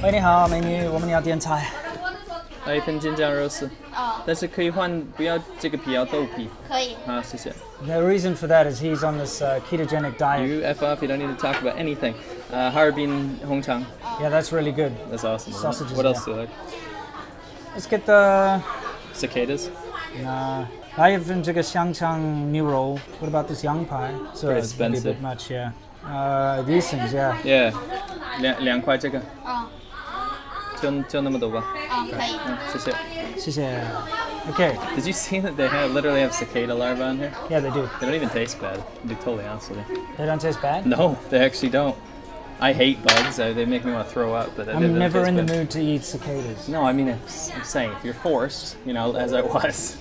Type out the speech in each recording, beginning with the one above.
喂，你好，美女，我们要点菜。来一份京酱肉丝。但是可以换，不要这个皮，要豆皮。可以。好，谢谢。 The reason for that is he's on this ketogenic diet. You F off, you don't need to talk about anything. Harbin Hongchang. Yeah, that's really good. That's awesome. Sausages, What else yeah. do you like? Let's get the... Cicadas? Nah. I have这个香肠牛肉. What about this yang pie? So Pretty it's gonna be a expensive. bit much, yeah. These things, yeah. Yeah. 2块这个。就那么多吧。可以。谢谢。谢谢. Okay. Did you see that they literally have cicada larvae on here? Yeah, they do. They don't even taste bad, to be totally honest with you. They don't taste bad? No, they actually don't. I hate bugs. They make me want to throw up. But I'm never in the mood to eat cicadas. No, I mean, I'm saying, if you're forced, you know, as I was.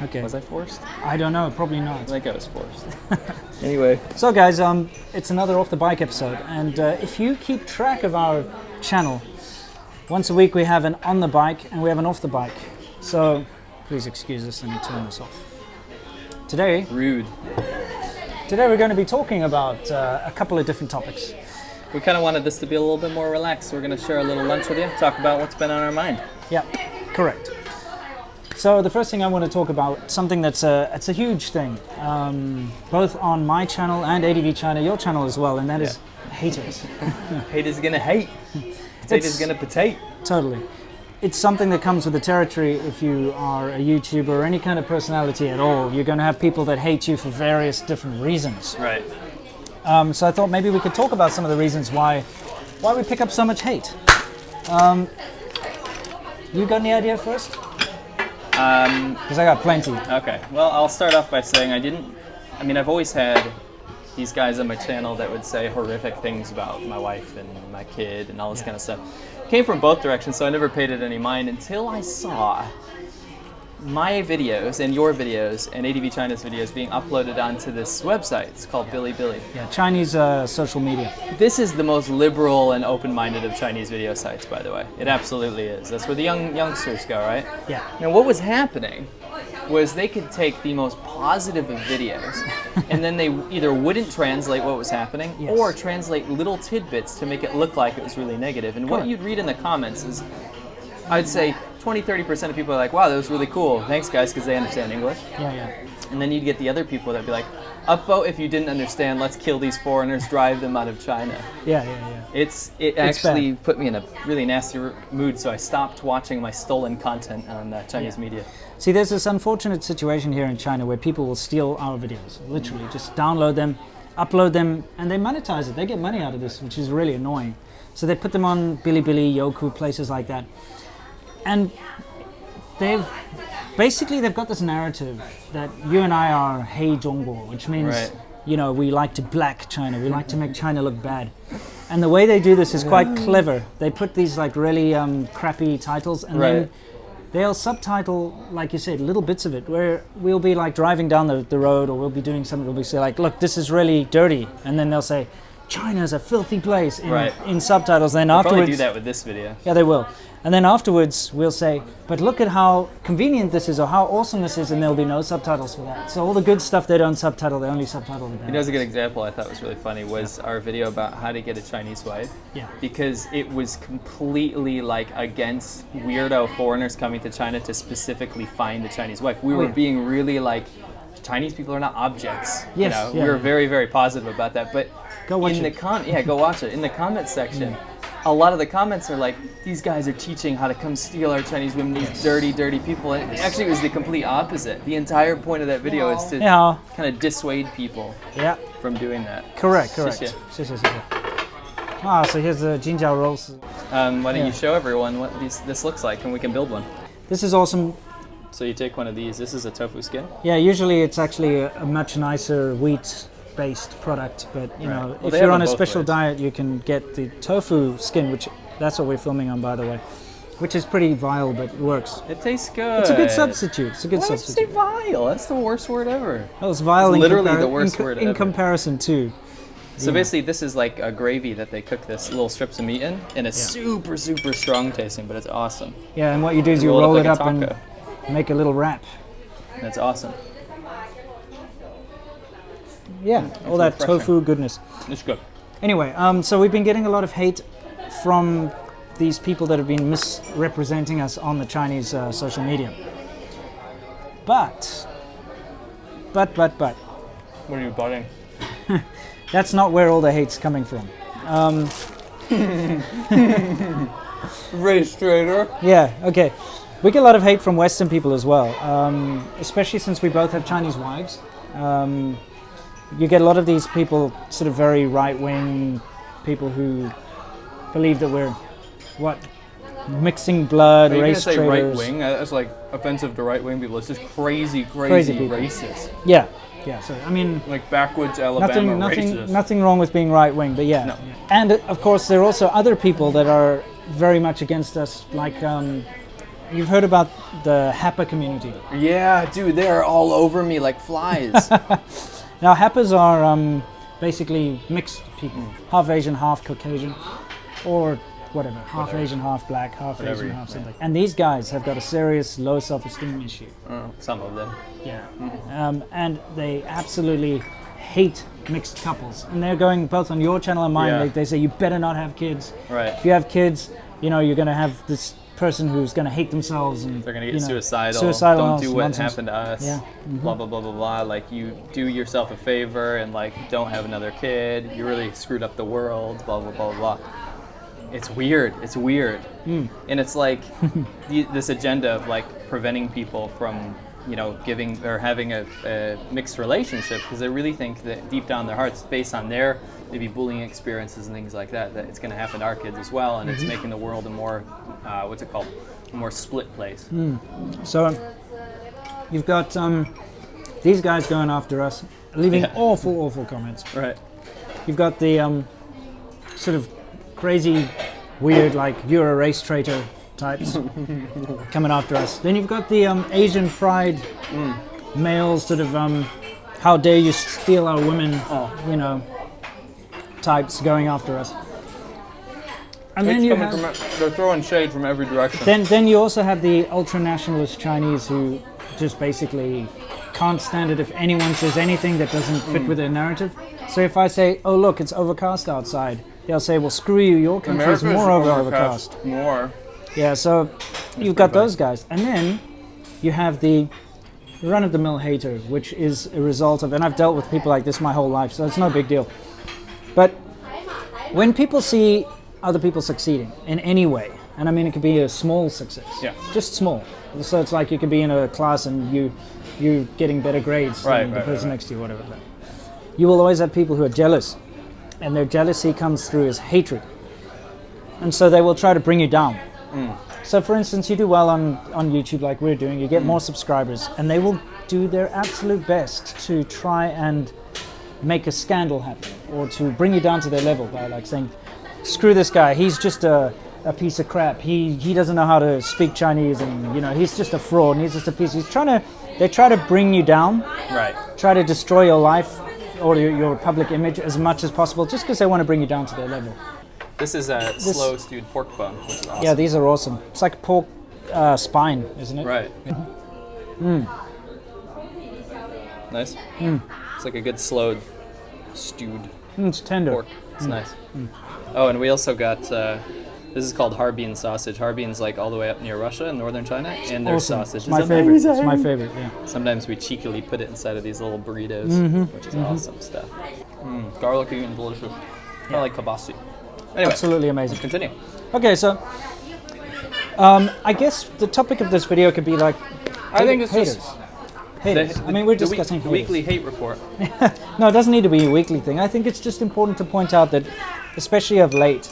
Okay. Was I forced? I don't know, probably not. I think I was forced. Anyway. So guys, it's another Off the Bike episode, and if you keep track of our channel, once a week we have an on the bike and we have an off the bike. So please excuse us, let me turn this off. Today Rude. we're going to be talking about a couple of different topics. We kind of wanted this to be a little bit more relaxed. We're going to share a little lunch with you, talk about what's been on our mind. Yeah, correct. So the first thing I want to talk about, something that's it's a huge thing, both on my channel and ADVChina, your channel as well, and that is haters. Haters gonna hate. Potatoes gonna potate. Totally. It's something that comes with the territory. If you are a YouTuber or any kind of personality at all, you're going to have people that hate you for various different reasons. Right. So I thought maybe we could talk about some of the reasons why we pick up so much hate. You got any idea first? Because I got plenty. Okay. Well, I'll start off by saying I've always had these guys on my channel that would say horrific things about my wife and my kid and all this kind of stuff. Came from both directions, so I never paid it any mind until I saw my videos and your videos and ADVChina's videos being uploaded onto this website. It's called Bilibili. Yeah, Chinese social media. This is the most liberal and open-minded of Chinese video sites, by the way. It absolutely is. That's where the youngsters go, right? Yeah. Now, what was happening was they could take the most positive of videos and then they either wouldn't translate what was happening or translate little tidbits to make it look like it was really negative. And what you'd read in the comments is, I'd say 20-30% of people are like, wow, that was really cool. Thanks, guys, because they understand English. Yeah. And then you'd get the other people that'd be like, upvote if you didn't understand, let's kill these foreigners, drive them out of China. Yeah. It actually put me in a really nasty mood, so I stopped watching my stolen content on Chinese media. See, there's this unfortunate situation here in China where people will steal our videos, literally just download them, upload them, and they monetize it. They get money out of this, which is really annoying. So they put them on Bilibili, Youku, places like that. And they've got this narrative that you and I are Hey Zhongguo, which means, you know, we like to black China, we like to make China look bad. And the way they do this is quite clever. They put these like really crappy titles and then they'll subtitle, like you said, little bits of it, where we'll be like driving down the road or we'll be doing something, we'll be say like, look, this is really dirty. And then they'll say, China's a filthy place in subtitles. Then They'll afterwards, probably do that with this video. Yeah, they will. And then afterwards, we'll say, but look at how convenient this is or how awesome this is, and there'll be no subtitles for that. So all the good stuff they don't subtitle, they only subtitle the bad. You know, a good example I thought was really funny was our video about how to get a Chinese wife. Yeah. Because it was completely like against weirdo foreigners coming to China to specifically find a Chinese wife. We were being really like, Chinese people are not objects. Yes, we were very, very positive about that. But go watch go watch it. In the comment section, a lot of the comments are like, these guys are teaching how to come steal our Chinese women, these dirty, dirty people. And actually, it was the complete opposite. The entire point of that video is to kind of dissuade people from doing that. Correct. So here's the jinjiao rolls. Why don't you show everyone what this looks like and we can build one. This is awesome. So you take one of these. This is a tofu skin. Yeah, usually it's actually a much nicer wheat-based product, but you know, well, if you're on a special diet, you can get the tofu skin, which that's what we're filming on, by the way, which is pretty vile, but it works. It tastes good. It's a good substitute. Why did you say vile? That's the worst word ever. Well, it's vile. It's literally the worst word ever. In comparison to. So basically, this is like a gravy that they cook this little strips of meat in, and it's super, super strong tasting, but it's awesome. Yeah, and what you do is you roll it up and make a little wrap. That's awesome. Yeah, all that tofu goodness. It's good. Anyway, so we've been getting a lot of hate from these people that have been misrepresenting us on the Chinese social media. But. What are you butting? That's not where all the hate's coming from. Race traitor. Yeah, okay. We get a lot of hate from Western people as well, especially since we both have Chinese wives. You get a lot of these people, sort of very right-wing people who believe that we're, mixing blood, race say traitors. right-wing? That's like offensive to right-wing people. It's just crazy people. racist. Yeah, so I mean, like backwoods Alabama racist. Nothing wrong with being right-wing, but yeah. No. And of course, there are also other people that are very much against us, like you've heard about the HEPA community. Yeah, dude, they're all over me like flies. Now, HEPAs are basically mixed people, half Asian, half Caucasian, or whatever, half Asian, half black, half Asian, half something. And these guys have got a serious low self-esteem issue. Some of them. Yeah. And they absolutely hate mixed couples. And they're going both on your channel and mine. Yeah. They say, you better not have kids. Right. If you have kids, you're going to have this person who's going to hate themselves and they're going to get suicidal. Don't do what nonsense. happened to us. Yeah. Blah blah blah blah blah. Like, you do yourself a favor and like don't have another kid. You really screwed up the world. Blah blah blah blah. It's weird. And it's like this agenda of like preventing people from giving or having a mixed relationship, because they really think that deep down in their hearts, based on their maybe bullying experiences and things like that, that it's going to happen to our kids as well, and it's making the world a more a more split place. So you've got these guys going after us, leaving awful comments. Right. You've got the sort of crazy, weird, like you're a race traitor types coming after us. Then you've got the Asian pride males, sort of how dare you steal our women, types going after us. And then you have, they're throwing shade from every direction. Then you also have the ultra-nationalist Chinese who just basically can't stand it if anyone says anything that doesn't fit with their narrative. So if I say, oh look, it's overcast outside, they'll say, well screw you, your country is more overcast. More. Yeah, so you've got those guys. And then you have the run-of-the-mill hater, which is a result of, and I've dealt with people like this my whole life, so it's no big deal. But when people see other people succeeding in any way, and I mean it could be a small success, just small. So it's like you could be in a class and you're getting better grades than the person next to you, whatever. You will always have people who are jealous, and their jealousy comes through as hatred. And so they will try to bring you down. So for instance, you do well on YouTube like we're doing, you get more subscribers, and they will do their absolute best to try and make a scandal happen, or to bring you down to their level by like saying, screw this guy, he's just a piece of crap, he doesn't know how to speak Chinese, and he's just a fraud, and he's just a piece. They try to bring you down, try to destroy your life or your public image as much as possible, just because they want to bring you down to their level. This is a slow stewed pork bone, which is awesome. Yeah, these are awesome. It's like pork spine, isn't it? Right. Nice. It's like a good slow stewed it's tender. pork. It's nice. Oh, and we also got, this is called Harbin sausage. Harbin's like all the way up near Russia in northern China, and their sausage is my favorite. It's my favorite, yeah. Sometimes we cheekily put it inside of these little burritos, which is awesome stuff. Garlicky and delicious. Kind of like kibasi. Anyway, absolutely amazing. Let's continue. Okay, so I guess the topic of this video could be like, I think it's haters. just haters. I mean, we're discussing the weekly hate report. No, it doesn't need to be a weekly thing. I think it's just important to point out that, especially of late,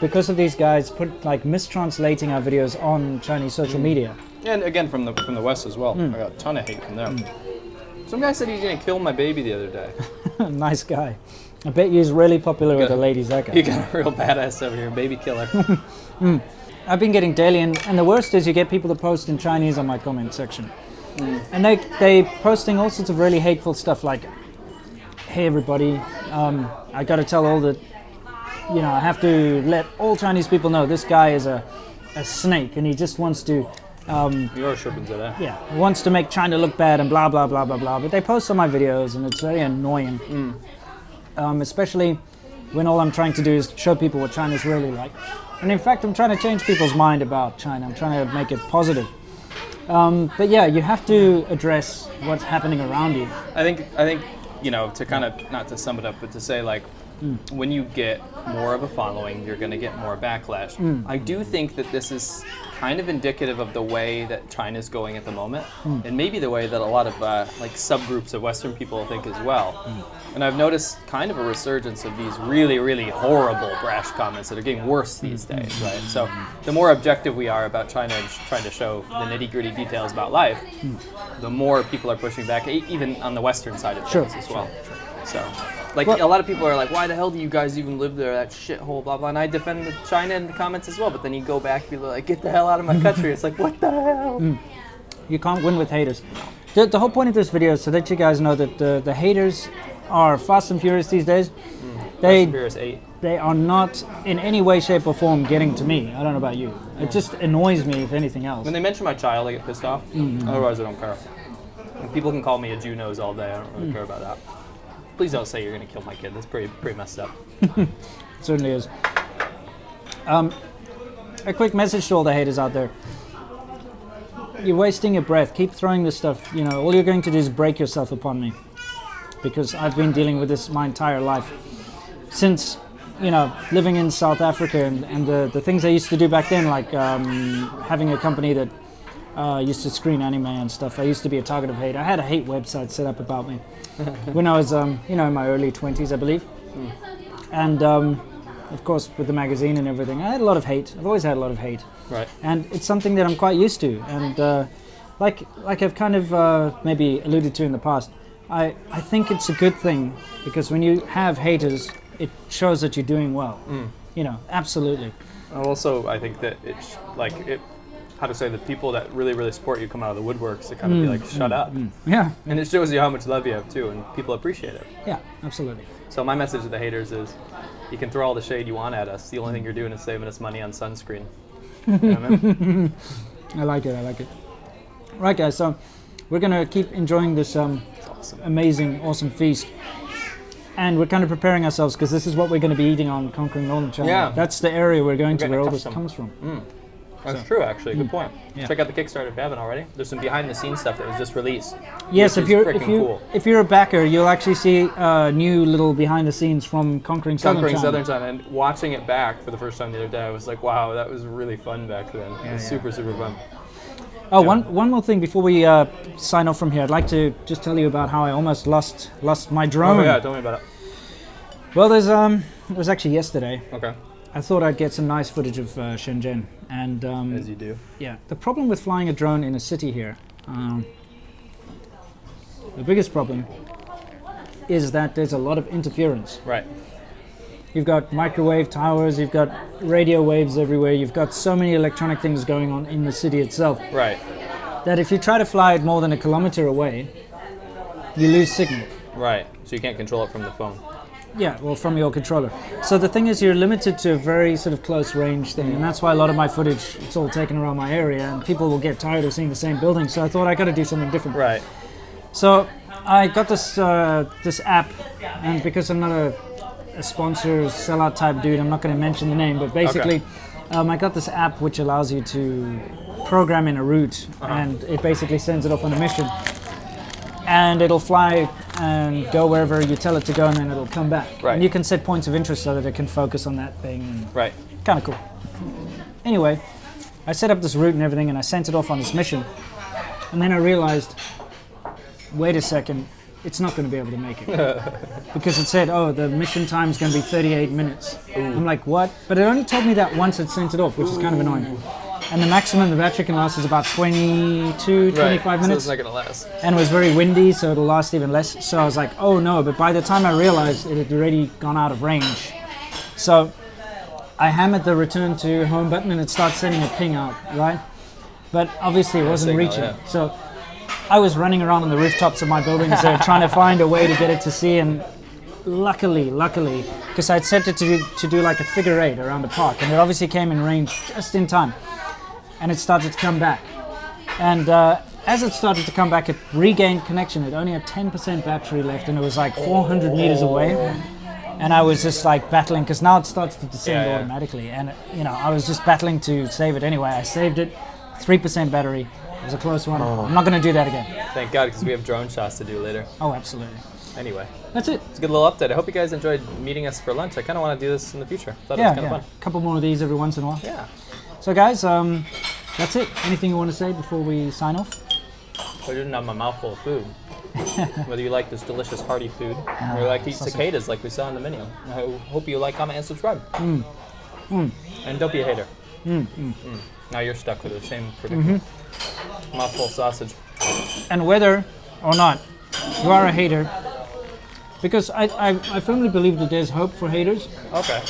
because of these guys mistranslating our videos on Chinese social media. And again, from the West as well. I got a ton of hate from them. Some guy said he's going to kill my baby the other day. Nice guy. I bet he's really popular with the ladies, that guy. You got a real badass over here, baby killer. I've been getting daily, and the worst is you get people to post in Chinese on my comment section. And they posting all sorts of really hateful stuff like, hey everybody, I got to tell all the, I have to let all Chinese people know this guy is a snake, and he just wants to You're SerpentZA. Yeah, wants to make China look bad and blah blah blah blah blah. But they post on my videos, and it's very annoying. Especially when all I'm trying to do is show people what China's really like. And in fact, I'm trying to change people's mind about China. I'm trying to make it positive. But yeah, you have to address what's happening around you. I think to kind of, not to sum it up, but to say like, when you get more of a following, you're going to get more backlash. I do think that this is kind of indicative of the way that China's going at the moment, and maybe the way that a lot of like subgroups of Western people think as well. And I've noticed kind of a resurgence of these really, really horrible, brash comments that are getting worse these days, right? So the more objective we are about China and trying to show the nitty-gritty details about life, the more people are pushing back, even on the Western side of things as well. So, like, a lot of people are like, why the hell do you guys even live there, that shithole, blah, blah, and I defend China in the comments as well, but then you go back and be like, get the hell out of my country. It's like, what the hell? You can't win with haters. The whole point of this video is so that you guys know that the haters are fast and furious these days. Fast and Furious 8. They are not in any way, shape, or form getting to me. I don't know about you. It just annoys me, if anything else. When they mention my child, I get pissed off. Otherwise, I don't care. And people can call me a Jew nose all day. I don't really care about that. Please don't say you're going to kill my kid. That's pretty messed up. It certainly is. A quick message to all the haters out there. You're wasting your breath. Keep throwing this stuff. You know, all you're going to do is break yourself upon me. Because I've been dealing with this my entire life. Since, you know, living in South Africa and the things I used to do back then, like having a company that used to screen anime and stuff. I used to be a target of hate. I had a hate website set up about me when I was, in my early 20s, I believe. And, of course, with the magazine and everything, I had a lot of hate. I've always had a lot of hate. Right. And it's something that I'm quite used to. And like I've kind of maybe alluded to in the past, I think it's a good thing because when you have haters, it shows that you're doing well. You know, absolutely. Also, I think that it's like how to say, the people that really, really support you come out of the woodworks to kind of be like, shut up. Yeah. And it shows you how much love you have too, and people appreciate it. Yeah, absolutely. So my message to the haters is, you can throw all the shade you want at us. The only thing you're doing is saving us money on sunscreen. You know what I mean? I like it. Right, guys, so we're going to keep enjoying this amazing, awesome feast. And we're kind of preparing ourselves because this is what we're going to be eating on Conquering Northern China. Yeah. That's the area we're going to where all this comes from. That's true, actually. Good point. Yeah. Check out the Kickstart if you haven't already. There's some behind-the-scenes stuff that was just released. Yes, if you're a backer, you'll actually see new little behind-the-scenes from Conquering Southern China. And watching it back for the first time the other day, I was like, wow, that was really fun back then. It was super, super fun. Oh, one more thing before we sign off from here. I'd like to just tell you about how I almost lost my drone. Oh, yeah, tell me about it. Well, it was actually yesterday. Okay. I thought I'd get some nice footage of Shenzhen. And, as you do. Yeah. The problem with flying a drone in a city here, the biggest problem is that there's a lot of interference. Right. You've got microwave towers, you've got radio waves everywhere, you've got so many electronic things going on in the city itself. Right. That if you try to fly it more than a kilometer away, you lose signal. Right. So you can't control it from the phone. Yeah, well, from your controller. So the thing is, you're limited to a very sort of close range thing, and that's why a lot of my footage, it's all taken around my area, and people will get tired of seeing the same building, so I thought I got to do something different. Right. So I got this app, and because I'm not a sponsor, sellout type dude, I'm not going to mention the name, but basically, I got this app which allows you to program in a route, and it basically sends it off on a mission. And it'll fly and go wherever you tell it to go, and then it'll come back. Right. And you can set points of interest so that it can focus on that thing. Right. Kind of cool. Anyway, I set up this route and everything, and I sent it off on this mission. And then I realized, wait a second, it's not going to be able to make it. Because it said, oh, the mission time is going to be 38 minutes. Ooh. I'm like, what? But it only told me that once it sent it off, which is kind of annoying. And the maximum the battery can last is about 22, 25 minutes. So it's not going to last. And it was very windy, so it'll last even less. So I was like, oh no, but by the time I realized it had already gone out of range. So I hammered the return to home button and it started sending a ping out, right? But obviously it wasn't reaching. Yeah. So I was running around on the rooftops of my buildings there trying to find a way to get it to see, and luckily, because I'd set it to do like a figure eight around the park, and it obviously came in range just in time. And it started to come back. And as it started to come back, it regained connection. It only had 10% battery left, and it was like 400 meters away. and I was just like battling because now it starts to descend Yeah. automatically, and you know I was just battling to save it anyway. I saved it, 3% battery. It was a close one. I'm not going to do that again. Thank God, because we have drone shots to do later. Oh, absolutely. Anyway, That's it. it's a good little update. I hope you guys enjoyed meeting us for lunch. I kind of want to do this in the future. Thought it was Yeah, kind of yeah. fun. A couple more of these every once in a while. Yeah. So guys, that's it. Anything you want to say before we sign off? I didn't have my mouth full of food. Whether you like this delicious hearty food or you like to eat cicadas like we saw in the menu. I hope you like, comment, and subscribe. And don't be a hater. Now you're stuck with the same predicament. Mouthful of sausage. And whether or not you are a hater, because I firmly believe that there's hope for haters. Okay.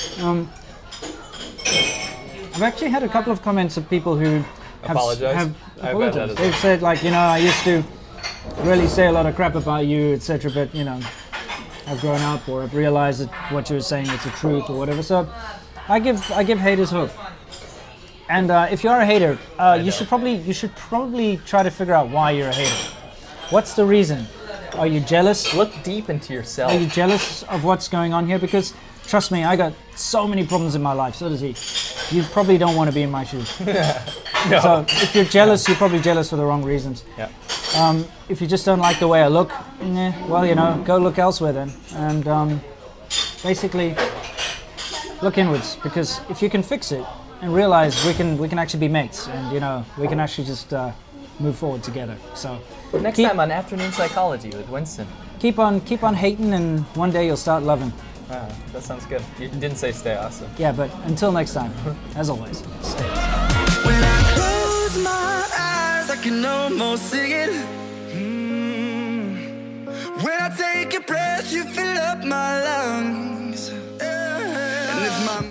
I've actually had a couple of comments of people who have Apologize? have I've had that apologized. as They've said like, you know, I used to really say a lot of crap about you, etc. But you know, I've grown up or I've realized that what you were saying is the truth or whatever. So I give haters hope. And if you are a hater, you should probably try to figure out why you're a hater. What's the reason? Are you jealous? Look deep into yourself. Are you jealous of what's going on here? Because trust me, I got so many problems in my life. So does he. You probably don't want to be in my shoes. No. So if you're jealous, you're probably jealous for the wrong reasons. Yeah. If you just don't like the way I look, well, you know, go look elsewhere then. And basically, look inwards. Because if you can fix it and realize we can actually be mates, and you know, we can actually just move forward together. So Next time on Afternoon Psychology with Winston. keep on hating, and one day you'll start loving. Wow, that sounds good. You didn't say stay awesome. Yeah, but until next time, as always, stay. When I close my eyes, I can almost see it. When I take a breath, you fill up my life.